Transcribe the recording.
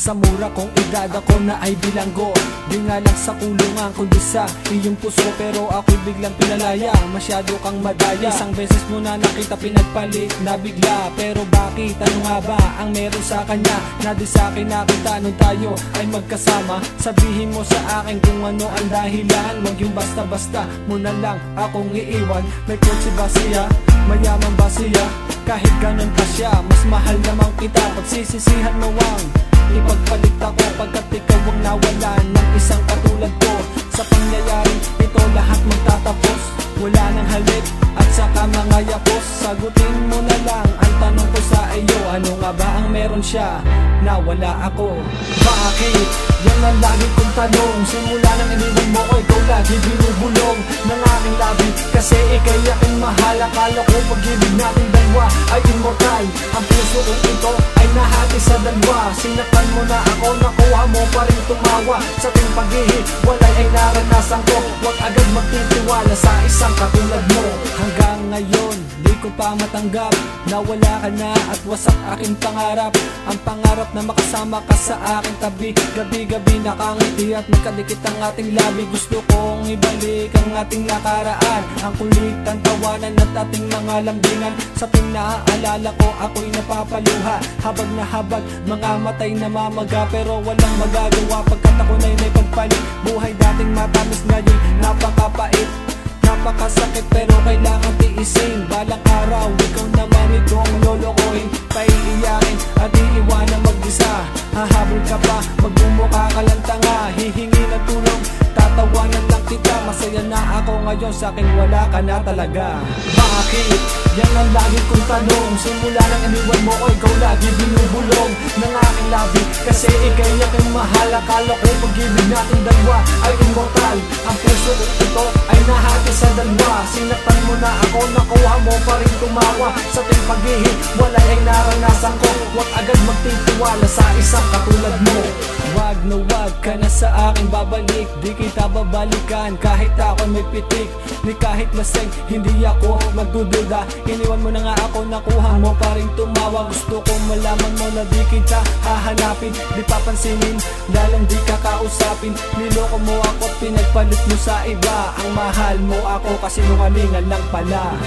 Sa mura kong edad ako na ay bilanggo, di nga lang sa kulungan kundi sa iyong puso. Pero ako'y biglang pinalaya, masyado kang madaya. Isang beses mo na nakita pinagpalit na bigla. Pero bakit, ano nga ba ang meron sa kanya na di sa akin nakita nung tayo ay magkasama? Sabihin mo sa akin kung ano ang dahilan, huwag yung basta-basta mo na lang akong iiwan. May kotse ba siya? Mayaman ba siya? Kahit ganun pa siya, mas mahal naman kita. Pagsisisihan mo ang ipagpalit ako, pagkat ikaw ang nawalan ng isang katulad ko. Sa pangyayaring ito lahat magtatapos, wala nang halik at saka mga yapos. Sagutin mo na lang ang tanong ko sa iyo, ano nga ba ang meron siya na wala ako? Bakit? Yan ang lagi kong tanong. Simula nang iniwan mo ko, ikaw lagi binubulong ng aking labi. Kasi ikay aking mahal. Akala ko pag-ibig natin dalawa ay immortal. Ang puso kong ito ay nahati sa dalawa. Sinaktan mo na ako, nakuha mo pa rin tumawa. Sa tuwing paghihiwalay ay naranasan ko, huwag agad magtitiwala sa isang katulad mo. Hanggang ngayon, di ko pa matanggap na wala ka na at wasak aking pangarap. Ang pangarap na makasama ka sa aking tabi, gabi-gabi nakangiti at magkadikit ang ating labi. Gusto kong ibalik ang ating nakaraan, ang kulit, ang tawanan at ating mga lambingan. Sa tuwing naaalala ko, ako'y napapaluha. Habag na habag, mga matay na mamaga. Pero walang magagawa pagkat ako na'y may pagpalit. Buhay dating matamis, ngayon napakapait. Napakasakit pero kailangan tiisin. Balang araw, ikaw naman itong lolokohin, paiiyakin at iiwanan mag-isa. Hahabol ka pa, magbumukha ka lang tanga, hihingi ng tulong, tatawanan lang kita. Masaya na ako ngayon, sa'kin wala ka na talaga. Bakit? Yan ang lagi kong tanong. Simula nang iniwan mo ko, ikaw lagi binubulong ng aking labi. Kasi ikay aking mahal. Akala ko pag-ibig natin dalawa ay immortal. Ang puso ko ito ay nahati sa dalawa. Sinaktan mo na ako, nakuha mo pa rin tumawa. Sa tuwing paghihiwalay ay naranasan ko, huwag agad magtitiwala sa isang katulad mo. Wag na wag ka na sa akin babalik, di kita babalikan kahit ako may pitik. Ni kahit laseng, hindi ako magdududa. Iniwan mo na nga ako, nakuha mo pa rin tumawa. Gusto kong malaman mo na di kita hahanapin, di papansinin, lalang di kakausapin. Niloko mo ako, pinagpalit mo sa iba. Ang mahal mo ako kasi nungalingan lang pala.